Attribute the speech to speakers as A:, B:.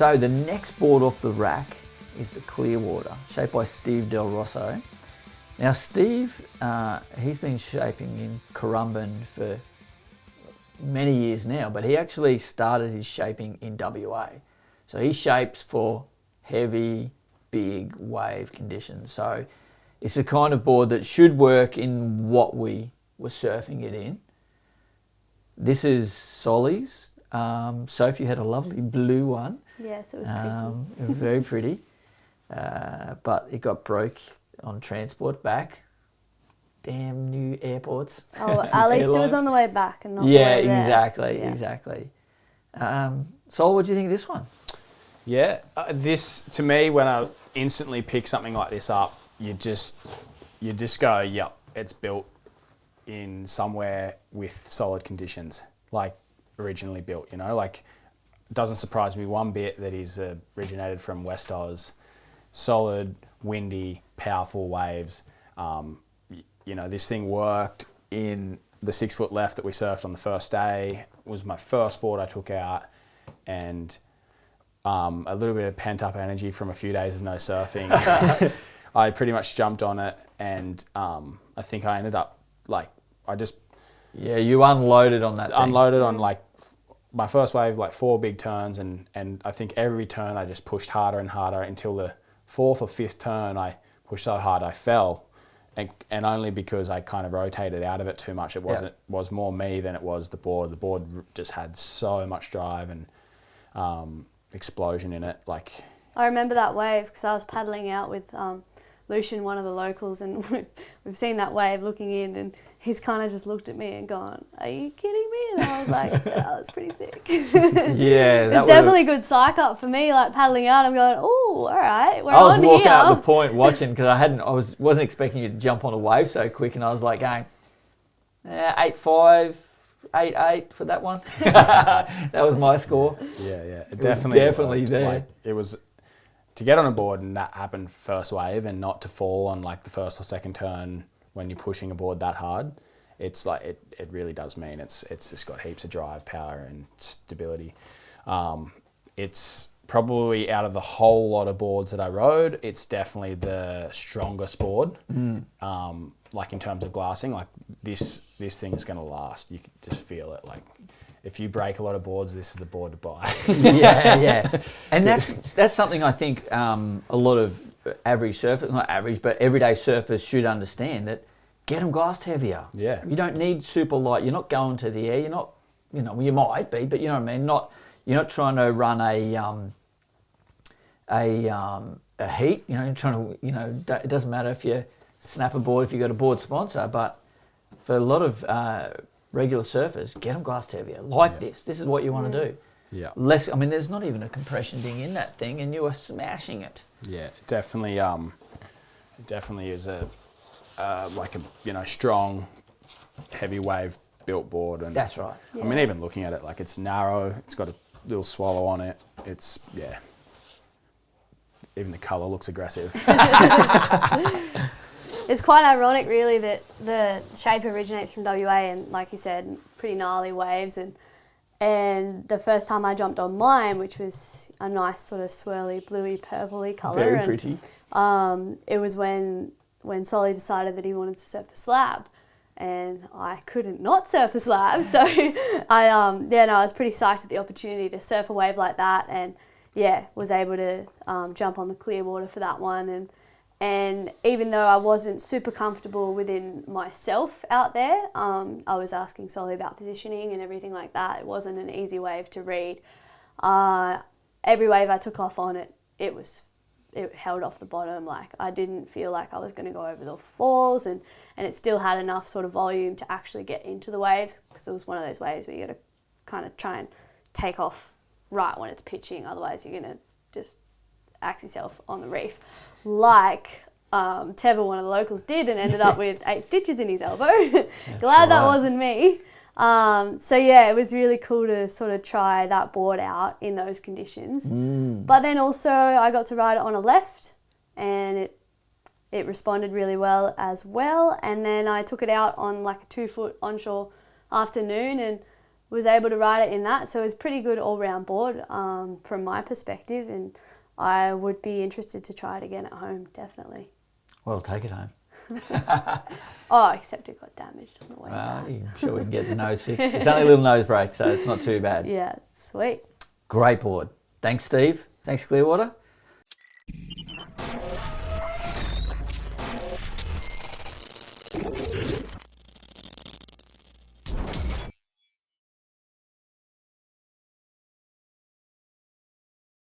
A: So the next board off the rack is the Clearwater, shaped by Steve Del Rosso. Now Steve, he's been shaping in Currumbin for many years now, but he actually started his shaping in WA. So he shapes for heavy, big wave conditions. So it's the kind of board that should work in what we were surfing it in. This is Soli's. Sophie had a lovely blue one.
B: Yes, it was pretty.
A: It was very pretty. But it got broke on transport back. Damn new airports.
B: Oh, at least it was on the way back and not the way there.
A: Exactly. Sol, what do you think of this one?
C: Yeah, this, to me, when I instantly pick something like this up, you just go, yep, it's built in somewhere with solid conditions, like originally built, you know, like it doesn't surprise me one bit that he's originated from West Oz. Solid, windy, powerful waves. You know, this thing worked in the 6 foot left that we surfed on the first day. It was my first board I took out, and a little bit of pent up energy from a few days of no surfing. I pretty much jumped on it, and I think I ended up
A: Yeah, you unloaded on that thing.
C: Unloaded on like my first wave, like 4 big turns, and I think every turn I just pushed harder and harder until the 4th or 5th turn I pushed so hard I fell, and only because I kind of rotated out of it too much. It was more me than it was the board. The board just had so much drive and explosion in it. Like,
B: I remember that wave because I was paddling out with Lucian, one of the locals, and we've seen that wave looking in, and he's kind of just looked at me and gone, "Are you kidding me?" And I was like, "Yeah, that's pretty sick."
A: Yeah,
B: it's definitely a good psych up for me. Like paddling out, I'm going, "Oh, all right, we're on here."
A: I was walking out the point watching because I wasn't expecting you to jump on a wave so quick, and I was like going, 8.5, 8.8 for that one. That was my score.
C: Yeah,
A: it definitely there.
C: Like, it was. To get on a board and that happened first wave, and not to fall on like the first or second turn when you're pushing a board that hard, it's like it really does mean it's just got heaps of drive, power, and stability. It's probably, out of the whole lot of boards that I rode, it's definitely the strongest board. Like in terms of glassing, like this thing is going to last. You can just feel it. Like, if you break a lot of boards, this is the board to buy.
A: Yeah. And that's something I think a lot of average surfers, not average, but everyday surfers should understand, that get them glassed heavier.
C: Yeah.
A: You don't need super light. You're not going to the air. You're not, well, you might be, but you know what I mean? You're not trying to run a heat. You're trying to, it doesn't matter if you snap a board, if you've got a board sponsor, but for a lot of regular surfers, get them glassed heavier. This is what you want to do.
C: Yeah.
A: There's not even a compression thing in that thing, and you are smashing it.
C: Yeah, definitely. Definitely is a strong, heavy wave built board, and
A: that's right.
C: Yeah. I mean, even looking at it, like, it's narrow. It's got a little swallow on it. It's Even the colour looks aggressive.
B: It's quite ironic, really, that the shape originates from WA, and, like you said, pretty gnarly waves. And the first time I jumped on mine, which was a nice sort of swirly, bluey, purpley colour.
A: Very pretty.
B: It was when Soli decided that he wanted to surf the slab, and I couldn't not surf the slab. So I was pretty psyched at the opportunity to surf a wave like that, and was able to jump on the Clearwater for that one. And even though I wasn't super comfortable within myself out there, I was asking Soli about positioning and everything like that. It wasn't an easy wave to read. Every wave I took off on it, it held off the bottom. Like, I didn't feel like I was going to go over the falls, and it still had enough sort of volume to actually get into the wave, because it was one of those waves where you got to kind of try and take off right when it's pitching, otherwise you're going to just axe yourself on the reef, like Teva, one of the locals, did, and ended up with 8 stitches in his elbow. Glad that wasn't me. It was really cool to sort of try that board out in those conditions. But then also I got to ride it on a left, and it responded really well as well. And then I took it out on like a 2 foot onshore afternoon, and was able to ride it in that. So it was pretty good all-round board from my perspective, and I would be interested to try it again at home, definitely.
A: Well, take it home.
B: Oh, except it got damaged on the way
A: Well,
B: back.
A: I'm sure we can get the nose fixed. It's only a little nose break, so it's not too bad.
B: Yeah, sweet.
A: Great board. Thanks, Steve. Thanks, Clearwater.